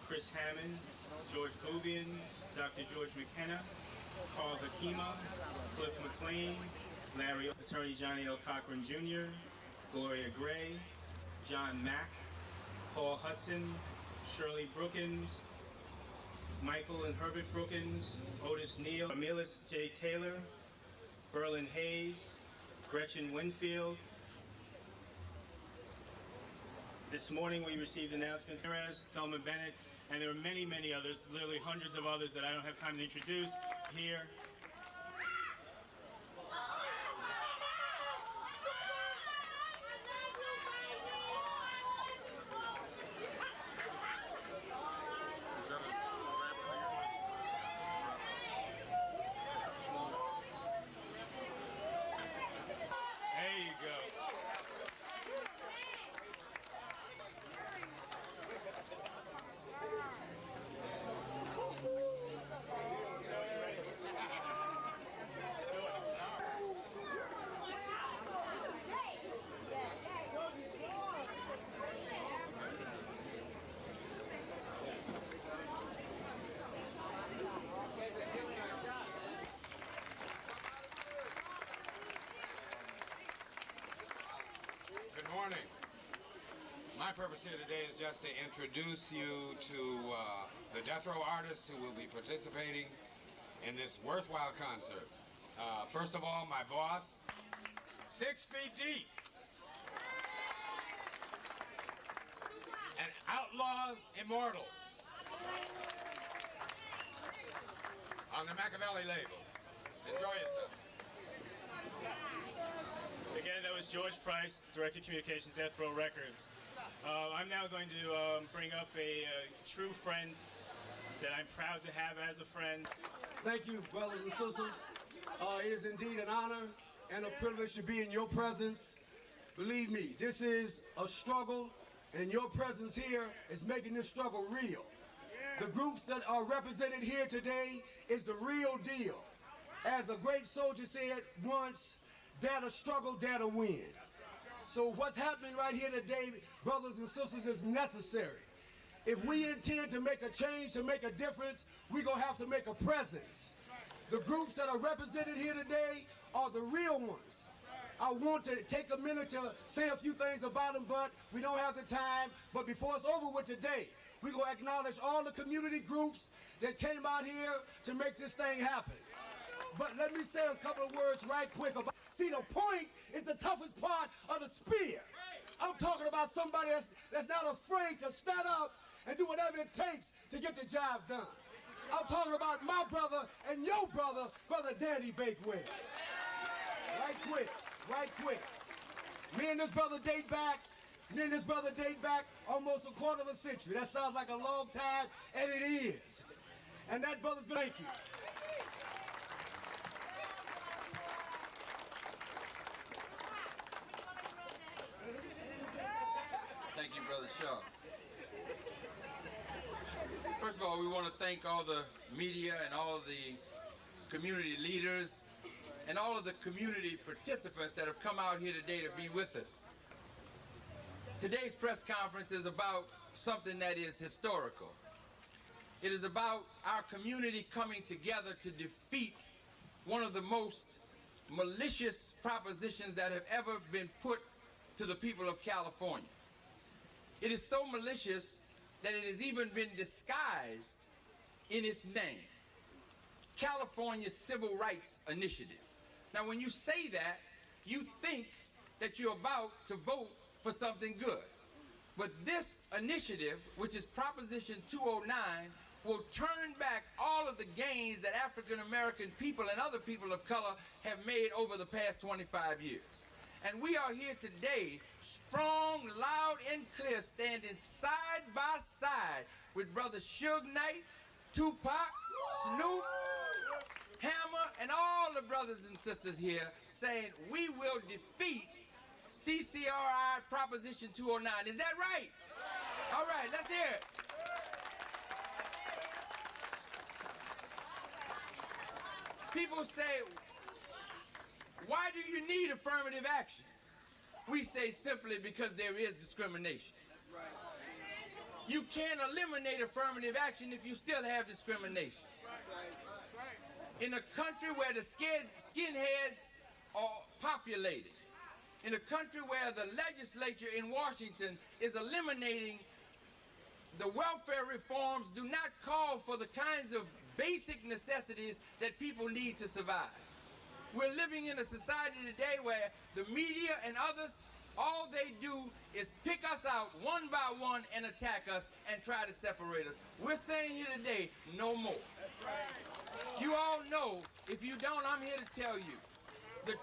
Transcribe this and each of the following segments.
Chris Hammond, George Obian, Dr. George McKenna, Carl Hakima, Cliff McLean, Larry Attorney Johnny L. Cochran Jr., Gloria Gray, John Mack, Paul Hudson, Shirley Brookins, Michael and Herbert Brookins, Otis Neal, Amelis J. Taylor, Berlin Hayes, Gretchen Winfield. This morning we received announcements from Thelma Bennett, and there are many, many others, literally hundreds of others that I don't have time to introduce here. There you go. Good morning. My purpose here today is just to introduce you to the death row artists who will be participating in this worthwhile concert. First of all, my boss, 6 feet deep, and Outlaws Immortals on the Machiavelli label. Enjoy yourself. Again, that was George Price, Director of Communications, Death Row Records. I'm now going to bring up a true friend that I'm proud to have as a friend. Thank you, brothers and sisters. It is indeed an honor and a privilege to be in your presence. Believe me, this is a struggle, and your presence here is making this struggle real. The groups that are represented here today is the real deal. As a great soldier said once, dare to struggle, dare to win. So what's happening right here today, brothers and sisters, is necessary. If we intend to make a change, to make a difference, we're going to have to make a presence. The groups that are represented here today are the real ones. I want to take a minute to say a few things about them, but we don't have the time. But before it's over with today, we're going to acknowledge all the community groups that came out here to make this thing happen. But let me say a couple of words right quick about. See, the point is the toughest part of the spear. I'm talking about somebody that's not afraid to stand up and do whatever it takes to get the job done. I'm talking about my brother and your brother, Brother Danny Bakewell. Right quick. Me and this brother date back almost a quarter of a century. That sounds like a long time, and it is. And that brother's been, thank you. Thank you, Brother Shaw. First of all, we want to thank all the media and all of the community leaders and all of the community participants that have come out here today to be with us. Today's press conference is about something that is historical. It is about our community coming together to defeat one of the most malicious propositions that have ever been put to the people of California. It is so malicious that it has even been disguised in its name. California Civil Rights Initiative. Now when you say that, you think that you're about to vote for something good. But this initiative, which is Proposition 209, will turn back all of the gains that African American people and other people of color have made over the past 25 years. And we are here today, strong, loud, and clear, standing side by side with Brother Suge Knight, Tupac, Snoop, Hammer, and all the brothers and sisters here, saying we will defeat CCRI Proposition 209. Is that right? All right, let's hear it. People say, why do you need affirmative action? We say simply because there is discrimination. You can't eliminate affirmative action if you still have discrimination. In a country where the skinheads are populated, in a country where the legislature in Washington is eliminating the welfare reforms, do not call for the kinds of basic necessities that people need to survive. We're living in a society today where the media and others, all they do is pick us out one by one and attack us and try to separate us. We're saying here today, no more. You all know, if you don't, I'm here to tell you, the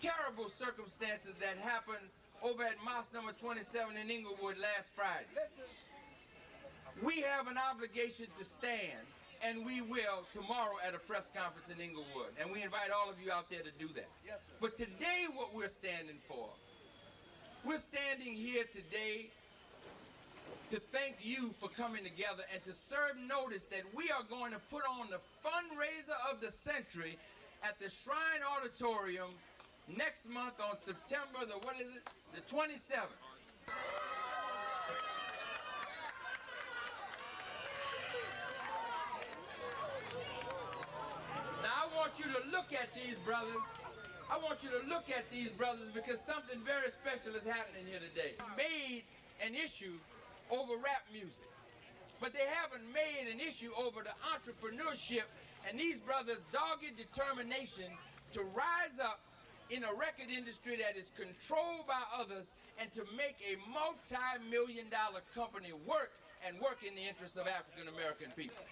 terrible circumstances that happened over at Mosque number 27 in Inglewood last Friday. We have an obligation to stand, and we will tomorrow at a press conference in Inglewood. And we invite all of you out there to do that. Yes, but today, what we're standing for, we're standing here today to thank you for coming together and to serve notice that we are going to put on the fundraiser of the century at the Shrine Auditorium next month on September the 27th. Now I want you to look at these brothers. I want you to look at these brothers because something very special is happening here today. Made an issue over rap music, but they haven't made an issue over the entrepreneurship and these brothers' dogged determination to rise up in a record industry that is controlled by others and to make a multi-million-dollar company work and work in the interests of African American people.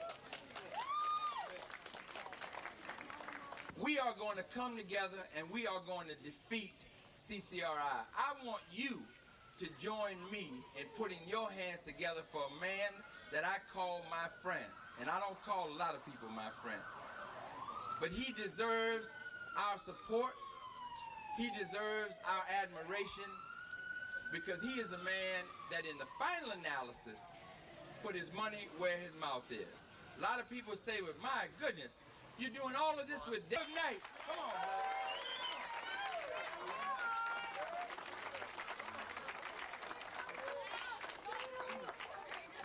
We are going to come together and we are going to defeat CCRI. I want you to join me in putting your hands together for a man that I call my friend. And I don't call a lot of people my friend. But he deserves our support. He deserves our admiration because he is a man that in the final analysis put his money where his mouth is. A lot of people say, well, my goodness, you're doing all of this with Dave Knight. Come on, man.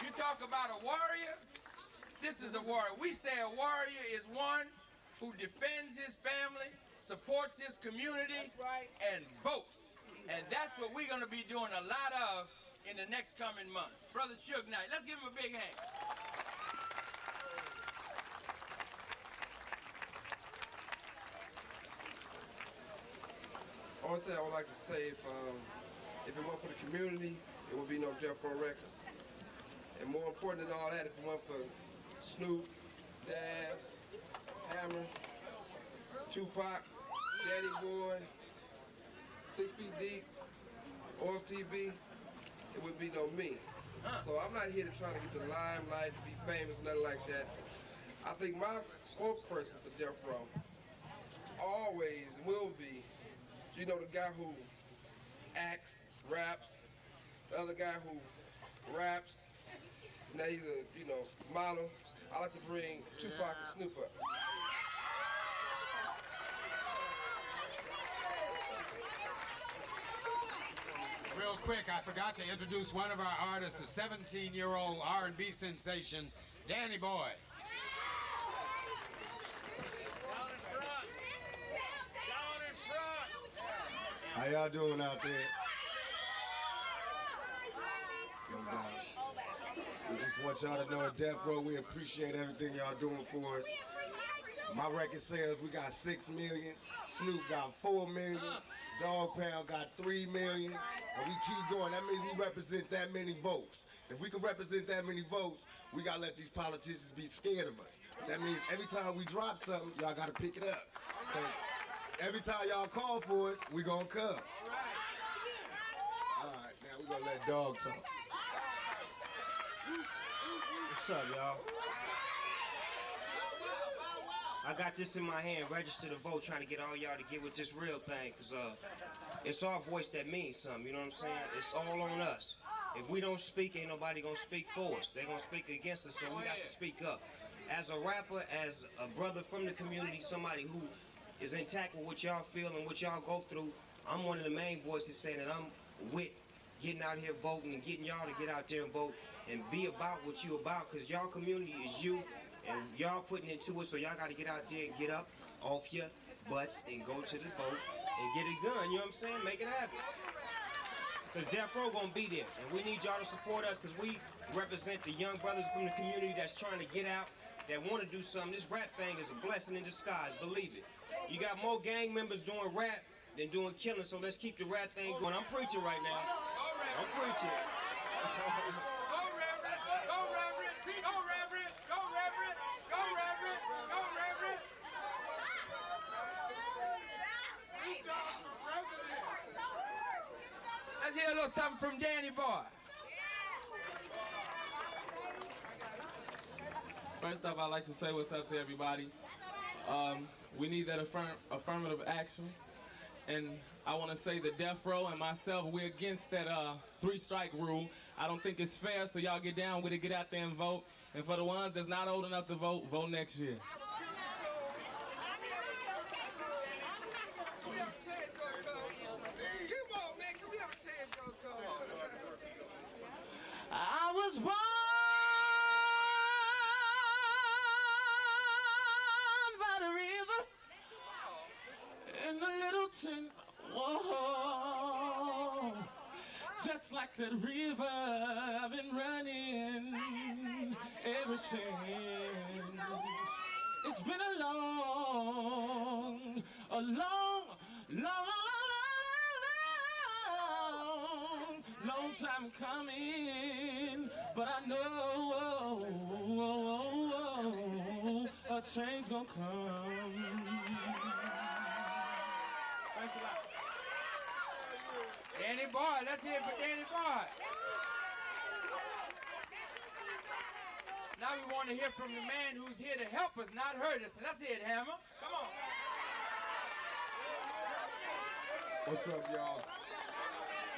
You talk about a warrior, this is a warrior. We say a warrior is one who defends his family, supports his community, and votes. And that's what we're going to be doing a lot of in the next coming month. Brother Suge Knight, let's give him a big hand. Only thing I would like to say, if it weren't for the community, it would be no Death Row Records. And more important than all that, if it weren't for Snoop, Daz, Hammer, Tupac, Daddy Boy, 6 Feet Deep, OFTB, it would be no me. So I'm not here to try to get the limelight, to be famous, nothing like that. I think my spokesperson for Death Row always will be, you know, the guy who acts, raps, the other guy who raps, now he's a, you know, model. I like to bring Tupac and Snoop up. Real quick, I forgot to introduce one of our artists, the 17-year-old R&B sensation, Danny Boy. How y'all doing out there? We just want y'all to know at Death Row, we appreciate everything y'all doing for us. My record sales, we got 6 million. Snoop got 4 million. Dog Pound got 3 million. And we keep going. That means we represent that many votes. If we can represent that many votes, we gotta let these politicians be scared of us. That means every time we drop something, y'all gotta pick it up. Every time y'all call for us, we gonna come. All right, now we gonna let Dog talk. What's up, y'all? I got this in my hand, register to vote, trying to get all y'all to get with this real thing, because it's our voice that means something, you know what I'm saying? It's all on us. If we don't speak, ain't nobody gonna speak for us. They're gonna speak against us, so we got to speak up. As a rapper, as a brother from the community, somebody who is intact with what y'all feel and what y'all go through, I'm one of the main voices saying that I'm with getting out here voting and getting y'all to get out there and vote and be about what you about, because y'all community is you, and y'all putting into it, so y'all got to get out there and get up off your butts and go to the vote and get it done, you know what I'm saying? Make it happen. Because Death Row gonna be there, and we need y'all to support us, because we represent the young brothers from the community that's trying to get out, that want to do something. This rap thing is a blessing in disguise, believe it. You got more gang members doing rap than doing killing, so let's keep the rap thing going. I'm preaching right now. I'm preaching. Go Reverend! Go Reverend! Go Reverend! Go Reverend! Go Reverend! Go Reverend! Let's hear a little something from Danny Boy. First off, I'd like to say what's up to everybody. We need that affirmative action. And I want to say the Death Row and myself, we're against that 3-strike rule. I don't think it's fair, so y'all get down with it, get out there and vote. And for the ones that's not old enough to vote, vote next year. I was born by the river in a little tin. Whoa, just like that river, I've been running ever since. It's been a long, long time coming, but I know a change gonna come. Thanks a lot. Danny Boy, let's hear it for Danny Boy. Now we want to hear from the man who's here to help us, not hurt us. Let's hear it, Hammer. Come on. What's up, y'all?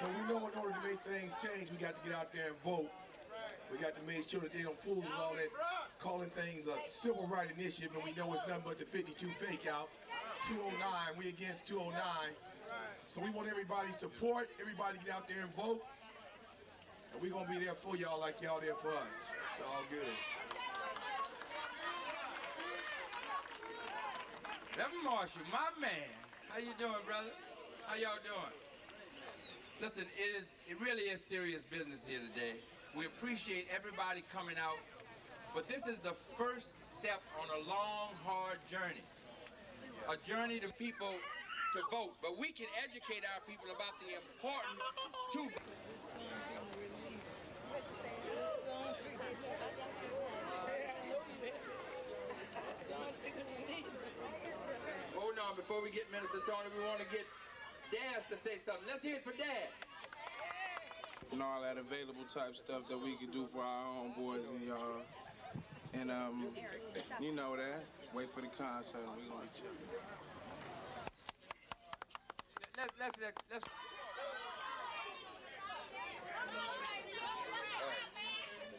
So we know in order to make things change, we got to get out there and vote. We got to make sure that they don't fool us with all that calling things a civil rights initiative, and we know it's nothing but the 52 fake out. 209, we against 209. So we want everybody's support, everybody get out there and vote. And we're gonna be there for y'all like y'all there for us. It's all good. Reverend Marshall, my man. How you doing, brother? How y'all doing? Listen, it really is serious business here today. We appreciate everybody coming out, but this is the first step on a long, hard journey. A journey to people to vote, but we can educate our people about the importance to vote. Hold on, before we get Minister Tony, we want to get Daz to say something. Let's hear it for Daz. And all that available type stuff that we could do for our own boys and y'all. And you know that. Wait for the concert and we're gonna be chilling. Let's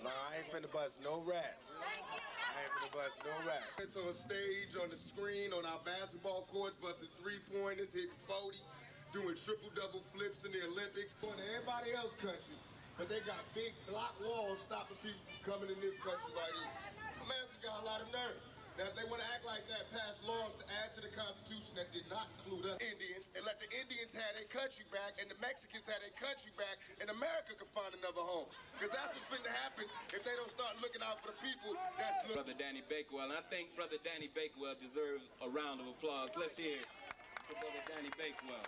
No, I ain't finna bust no rats. I ain't finna bust no rats. It's on stage, on the screen, on our basketball courts, busting 3-pointers, hitting 40, doing triple-double flips in the Olympics. Going to everybody else's country, but they got big block walls stopping people from coming in this country right here. America got a lot of nerve. Now, if they want to act like that, pass laws to add to the Constitution that did not include us Indians, and let the Indians have their country back, and the Mexicans have their country back, and America can find another home. Because that's what's finna happen if they don't start looking out for the people that's looking. Brother Danny Bakewell, and I think Brother Danny Bakewell deserves a round of applause. Let's hear it for Brother Danny Bakewell.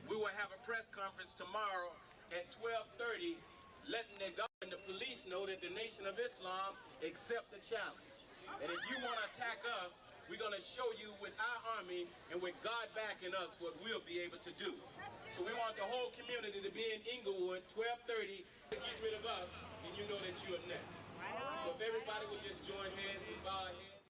We will have a press conference tomorrow at 12:30, letting the government and the police know that the Nation of Islam accept the challenge. And if you want to attack us, we're going to show you with our army and with God backing us what we'll be able to do. So we want the whole community to be in Inglewood, 12:30, to get rid of us, and you know that you are next. So if everybody would just join hands and bow our heads.